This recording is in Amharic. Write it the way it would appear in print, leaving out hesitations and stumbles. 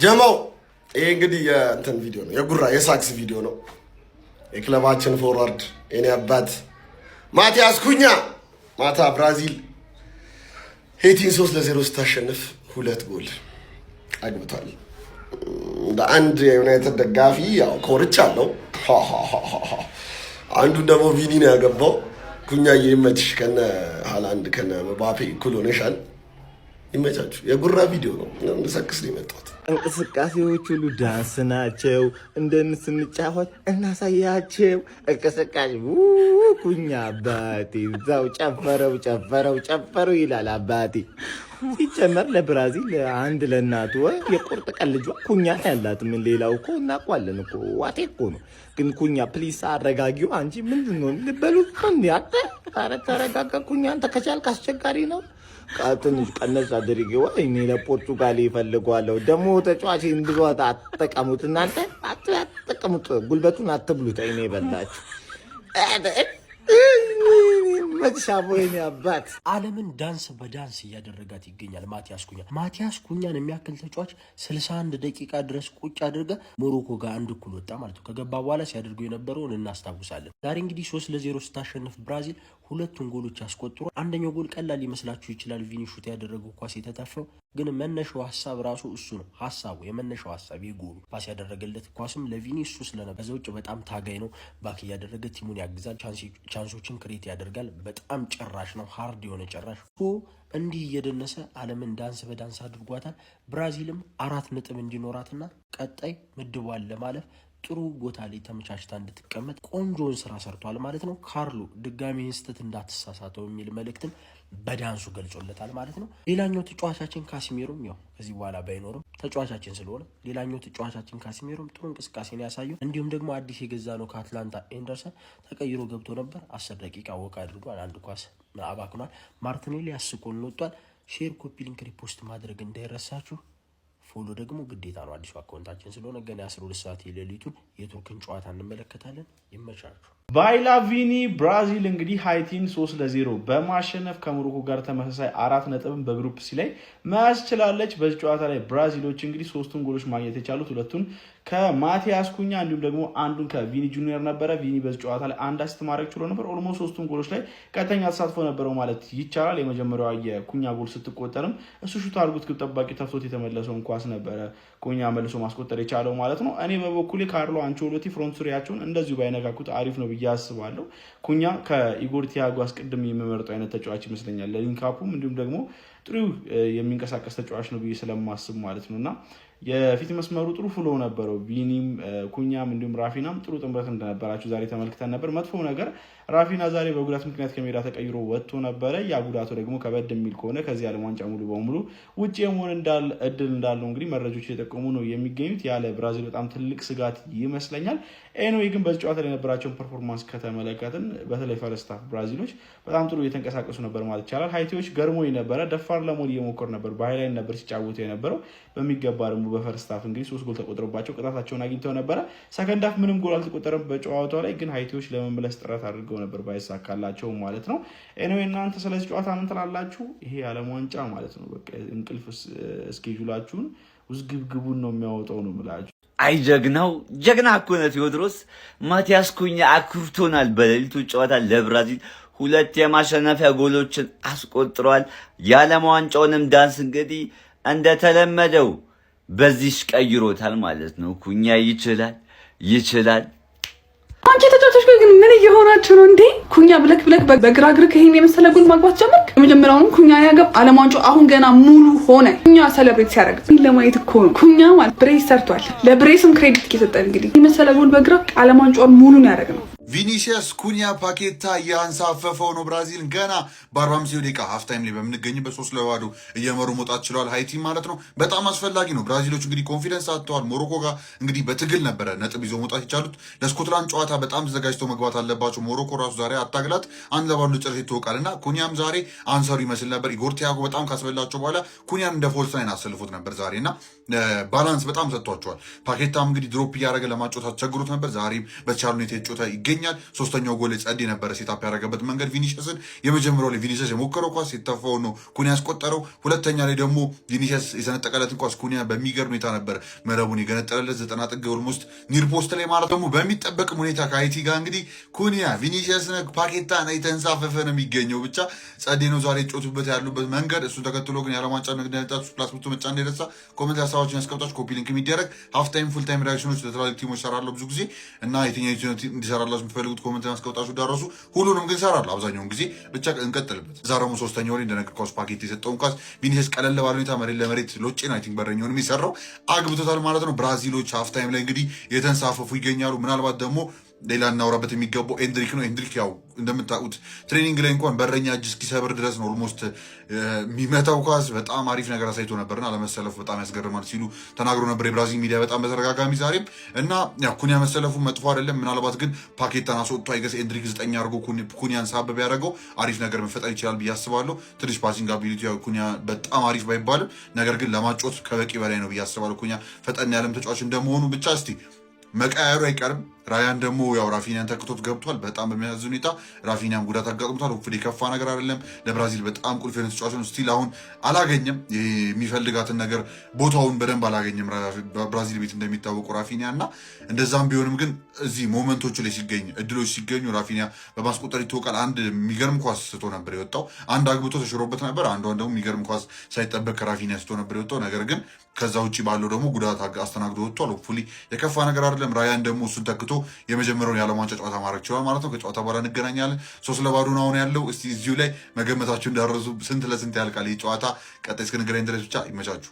ጀማው ይሄ እንግዲህ የእንትን ቪዲዮ ነው፣ የጉራ የሳክስ ቪዲዮ ነው። የክለባችን ፎርዋርድ የኔ አባት ማቲያስ ኩኛ ማታ ብራዚል ሄቲን 3-0 ስታሸንፍ 2 ጎል አግብቷል። እንደ አንድ የዩናይትድ ደጋፊ ያው ኮርቻለሁ። አንዱ ደግሞ ቪኒ ነው ያገባው። ኩኛ ይመችሽ፣ ከነ ሃላንድ ከነ መባፔ እኩል ሆነሻል። ይመቻችሁ። የጉራ ቪዲዮ ነው፣ እንደሰክስ ነው የመጣሁት። እንቅስቃሴዎች ሁሉ ዳንስ ናቸው። እንደንስንጫወት እናሳያቸው። እንቅስቃሴ ኩኛ አባቴ እዛው ጨፈረው ይላል አባቴ። ሲጨመር ለብራዚል አንድ ለእናቱ የቁርጥ ቀን ልጇ ኩኛ ያላት ምን ሌላው እኮ እናውቋለን እኮ ዋቴ እኮ ነው። ግን ኩኛ ፕሊስ አረጋጊው። አንቺ ምንድን ነው ልበሉ እንዲያተ ተረጋጋ ኩኛ። አንተ ከቻልክ አስቸጋሪ ነው። ትንሽ ቀነስ አድርጌ ወይኔ ለፖርቱጋል ይፈልጓለሁ። ደግሞ ተጫዋች እንድሮ አትጠቀሙት እናንተ አትጠቀሙት፣ ጉልበቱን አትብሉት። አይኔ በላችሁ መጥሻቦ የኔ አባት። ዓለምን ዳንስ በዳንስ እያደረጋት ይገኛል ማቲያስ ኩኛን የሚያክል ተጫዋች 61 ደቂቃ ድረስ ቁጭ አድርጋ ሞሮኮ ጋር 1-1 ወጣ ማለት ነው። ከገባ በኋላ ሲያደርገው የነበረውን እናስታውሳለን። ዛሬ እንግዲህ 3-0 ስታሸንፍ ብራዚል 2 ጎሎች አስቆጥሮ፣ አንደኛው ጎል ቀላል ሊመስላችሁ ይችላል። ቪኒ ሹት ያደረገው ኳስ የተተፈው ግን መነሻው ሐሳብ ራሱ እሱ ነው። ሐሳቡ የመነሻው ሐሳብ የጎሉ ፓስ ያደረገለት ኳስም ለቪኒ እሱ ስለነበረ ከዛ ውጭ በጣም ታጋይ ነው። ባክ እያደረገ ቲሙን ያግዛል፣ ቻንሶችን ክሬት ያደርጋል። በጣም ጨራሽ ነው፣ ሃርድ የሆነ ጨራሽ። እንዲህ እየደነሰ ዓለምን ዳንስ በዳንስ አድርጓታል። ብራዚልም 4 ነጥብ እንዲኖራትና ቀጣይ ምድቧን ለማለፍ ጥሩ ቦታ ላይ ተመቻችታ እንድትቀመጥ ቆንጆን ስራ ሰርቷል ማለት ነው። ካርሎ ድጋሚ ስህተት እንዳትሳሳተው የሚል መልእክትን በዳንሱ ገልጾለታል ማለት ነው። ሌላኛው ተጫዋቻችን ካሲሜሮም ያው ከዚህ በኋላ ባይኖርም ተጫዋቻችን ስለሆነ ሌላኛው ተጫዋቻችን ካሲሜሮም ጥሩ እንቅስቃሴን ያሳየው። እንዲሁም ደግሞ አዲስ የገዛ ነው ከአትላንታ ኤንደርሰን ተቀይሮ ገብቶ ነበር። 10 ደቂቃ ወቅ አድርጓል። 1 ኳስ አባክኗል። ማርቲኔሊ አስቆን ወጥቷል። ሼር፣ ኮፒ ሊንክ፣ ሪፖስት ማድረግ እንዳይረሳችሁ። ፎሎ ደግሞ ግዴታ ነው። አዲሱ አካውንታችን ስለሆነ ገና 12 ሰዓት የሌሊቱን የቱርክን ጨዋታ እንመለከታለን። ይመቻችሁ። ቫይላቪኒ ብራዚል እንግዲህ ሃይቲን 3-0 በማሸነፍ ከሞሮኮ ጋር ተመሳሳይ 4 ነጥብን በግሩፕ ሲ ላይ መያዝ ችላለች። በዚህ ጨዋታ ላይ ብራዚሎች እንግዲህ 3 ጎሎች ማግኘት የቻሉት 2ቱን ከማቲያስ ኩኛ እንዲሁም ደግሞ አንዱን ከቪኒ ጁኒየር ነበረ። ቪኒ በዚህ ጨዋታ ላይ 1 አሲስት ማድረግ ችሎ ነበር። ኦልሞስት 3ቱን ጎሎች ላይ ቀጥተኛ ተሳትፎ ነበረው ማለት ይቻላል። የመጀመሪያዋ የኩኛ ጎል ስትቆጠርም እሱ ሹት አድርጎት ግብ ጠባቂ ተፍቶት የተመለሰውን ኳስ ነበረ ኩኛ መልሶ ማስቆጠር የቻለው ማለት ነው። እኔ በበኩሌ ካርሎ አንቸሎቲ ፍሮንት ሱሪያቸውን እንደዚሁ ባይነካኩት አሪፍ ነው ያስባለሁ። ኩኛ ከኢጎር ቲያጎ አስቀድም የሚመርጠው አይነት ተጫዋች ይመስለኛል። ለሊንካፑም እንዲሁም ደግሞ ጥሩ የሚንቀሳቀስ ተጫዋች ነው ብዬ ስለማስብ ማለት ነውና የፊት መስመሩ ጥሩ ፍሎ ነበረው። ቪኒም ኩኛም እንዲሁም ራፊናም ጥሩ ጥምረት እንደነበራቸው ዛሬ ተመልክተን ነበር። መጥፎ ነገር ራፊና ዛሬ በጉዳት ምክንያት ከሜዳ ተቀይሮ ወጥቶ ነበረ። ያ ጉዳቱ ደግሞ ከበድ የሚል ከሆነ ከዚህ ዓለም ዋንጫ ሙሉ በሙሉ ውጪ የመሆን እድል እንዳለው እንግዲህ መረጃዎች እየጠቆሙ ነው የሚገኙት። ያለ ብራዚል በጣም ትልቅ ስጋት ይመስለኛል። ኤኒዌይ ግን በዚህ ጨዋታ ላይ የነበራቸውን ፐርፎርማንስ ከተመለከትን በተለይ ፈርስት ሃፍ ብራዚሎች በጣም ጥሩ እየተንቀሳቀሱ ነበር ማለት ይቻላል። ሃይቲዎች ገርሞኝ ነበረ። ደፋር ለመሆን እየሞከሩ ነበር። በሃይላይን ነበር ሲጫወቱ የነበረው። በሚገባ ደግሞ በፈርስት ሃፍ እንግዲህ 3 ጎል ተቆጥሮባቸው ቅጣታቸውን አግኝተው ነበረ። ሰከንድ ሃፍ ምንም ጎል አልተቆጠረም በጨዋታው ላይ። ግን ሃይቲዎች ለመመለስ ጥረት አድርገው ነበር ባይሳካላቸው ማለት ነው። ኤኒዌይ እናንተ ስለዚህ ጨዋታ ምን ትላላችሁ? ይሄ ዓለም ዋንጫ ማለት ነው በቃ እንቅልፍ እስኬጁላችሁን ውዝግብግቡን ነው የሚያወጣው ነው የምላችሁ። አይ ጀግና እኮ ነው ቴዎድሮስ። ማቲያስ ኩኛ አኩርቶናል። በሌሊቱ ጨዋታ ለብራዚል 2 የማሸነፊያ ጎሎችን አስቆጥሯል። የዓለም ዋንጫውንም ዳንስ እንግዲህ እንደተለመደው በዚህ ቀይሮታል ማለት ነው። ኩኛ ይችላል። አንቺ ተጫዋቾች ግን ምን እየሆናችሁ ነው እንዴ? ኩኛ ብለክ በግራግር ከሄም የመሰለ ጎል ማግባት ጀመርክ። የመጀመሪያውንም ኩኛ ያገብ ዓለም ዋንጫው አሁን ገና ሙሉ ሆነ። ኩኛ ሰለብሬት ሲያደርግ ለማየት እኮ ነው። ኩኛ ማለት ብሬስ ሰርቷል። ለብሬስም ክሬዲት እየሰጠን እንግዲህ የመሰለ ጎል በግራ ዓለም ዋንጫውን ሙሉን ያደርግ ነው። ቪኒሲየስ ኩኛ ፓኬታ ያንሳፈፈው ነው። ብራዚል ገና በ45 ደቂቃ ሃፍ ታይም ላይ በምንገኝበት 3-0 እየመሩ መውጣት ችለዋል። ሃይቲ ማለት ነው። በጣም አስፈላጊ ነው። ብራዚሎች እንግዲህ ኮንፊደንስ አጥተዋል። ሞሮኮ ጋር እንግዲህ በትግል ነበረ ነጥብ ይዘው መውጣት የቻሉት። ለስኮትላንድ ጨዋታ በጣም ተዘጋጅተው መግባት አለባቸው። ሞሮኮ ራሱ ዛሬ አታግላት 1-0 ጨርሶ ይተወቃልና ኩኛም ዛሬ አንሰሩ ይመስል ነበር። ኢጎር ቲያጎ በጣም ካስበላቸው በኋላ ኩኛን እንደ ፎልስ ላይን አሰልፎት ነበር ዛሬና ባላንስ በጣም ሰጥቷቸዋል። ፓኬታም እንግዲህ ድሮፕ እያደረገ ለማጫወት አስቸግሮት ነበር። ዛሬም በተቻለ ሁኔታ የተጫወተ ይገኛል። ይገኛል። ሶስተኛው ጎል ጸዴ ነበረ ሴታፕ ያደረገበት መንገድ ቪኒሲየስን። የመጀመሪያው ላይ ቪኒሲየስ የሞከረው ኳስ የተፋው ነው ኩኒያ ያስቆጠረው። ሁለተኛ ላይ ደግሞ ቪኒሲየስ የሰነጠቀለትን ኳስ ኩኒያ በሚገርም ሁኔታ ነበር መረቡን የገነጠለለት 90 ጥግ ኦልሞስት ኒር ፖስት ላይ ማለት ደግሞ በሚጠበቅም ሁኔታ ከሀይቲ ጋር እንግዲህ ኩኒያ ቪኒሲየስ ፓኬታ ነው የተንሳፈፈ ነው የሚገኘው። ብቻ ጸዴ ነው ዛሬ ጮቱበት ያሉበት መንገድ። እሱን ተከትሎ ግን የዓለም ዋንጫ እንደነጣችሁ ፕላስ ብቶ መጫ እንደደረሳ ኮሜንት ሀሳባችን ያስቀምጣችሁ። ኮፒ ሊንክ የሚደረግ ሃፍ ታይም ፉል ታይም ሪአክሽኖች ለተለያዩ ቲሞች ሰራለሁ ብዙ ጊዜ እና የትኛው እንዲሰራላችሁ የምትፈልጉት ኮሜንት ያስቀምጣችሁ ዳረሱ። ሁሉንም ግን ሰራለሁ አብዛኛውን ጊዜ። ብቻ እንቀጥልበት። እዛ ደግሞ ሶስተኛው ላይ እንደነገርኳችሁ ፓኬት የሰጠውን ኳስ ቪኒሲየስ ቀለል ባለ ሁኔታ መሬት ለመሬት ሎጬ ነው አይ ቲንክ በረኛውን የሚሰራው አግብቶታል ማለት ነው። ብራዚሎች ሃፍ ታይም ላይ እንግዲህ የተንሳፈፉ ይገኛሉ። ምናልባት ደግሞ ሌላ እናውራበት የሚገባው ኤንድሪክ ነው። ኤንድሪክ ያው እንደምታውቁት ትሬኒንግ ላይ እንኳን በረኛ እጅ እስኪሰብር ድረስ ነው ኦልሞስት የሚመታው ኳስ። በጣም አሪፍ ነገር አሳይቶ ነበርና ለመሰለፉ በጣም ያስገርማል ሲሉ ተናግሮ ነበር የብራዚል ሚዲያ በጣም በተደጋጋሚ ዛሬም። እና ያው ኩኒያ መሰለፉ መጥፎ አይደለም። ምናልባት ግን ፓኬታን አስወጥቶ አይገስ ኤንድሪክ 9 አድርጎ ኩኒያን ሳበብ ያደረገው አሪፍ ነገር መፈጠር ይችላል ብዬ አስባለሁ። ትንሽ ፓሲንግ አቢሊቲ ያው ኩኒያ በጣም አሪፍ ባይባልም ነገር ግን ለማጮት ከበቂ በላይ ነው ብዬ አስባለሁ። ኩኒያ ፈጠን ያለም ተጫዋች እንደመሆኑ ብቻ እስቲ መቃየሩ አይቀርም። ራያን ደግሞ ያው ራፊኒያን ተክቶት ገብቷል። በጣም በሚያሳዝን ሁኔታ ራፊኒያም ጉዳት አጋጥሞታል። ሆፕፉሊ የከፋ ነገር አይደለም። ለብራዚል በጣም ቁልፍ የሆነ ተጫዋች ነው። ስቲል አሁን አላገኘም የሚፈልጋትን ነገር፣ ቦታውን በደንብ አላገኘም ብራዚል ቤት እንደሚታወቁ ራፊኒያ እና እንደዛም ቢሆንም ግን እዚህ ሞመንቶቹ ላይ ሲገኝ እድሎች ሲገኙ ራፊኒያ በማስቆጠር ይታወቃል። አንድ የሚገርም ኳስ ስቶ ነበር የወጣው። አንድ አግብቶ ተሽሮበት ነበር። አንዷን ደግሞ የሚገርም ኳስ ሳይጠበቅ ከራፊኒያ ስቶ ነበር የወጣው። ነገር ግን ከዛ ውጭ ባለው ደግሞ ጉዳት አስተናግዶ ወጥቷል። ሆፕፉሊ የከፋ ነገር አይደለም። ራያን ደግሞ እሱን ተክቶ የመጀመሪያውን የዓለም ዋንጫ ጨዋታ ማድረግ ችሏል ማለት ነው። ከጨዋታ በኋላ እንገናኛለን። 3-0 ነው አሁን ያለው። እስቲ እዚሁ ላይ መገመታችሁ እንዳረሱ ስንት ለስንት ያልቃል ይህ ጨዋታ። ቀጣይ እስክንገናኝ ድረስ ብቻ ይመቻችሁ።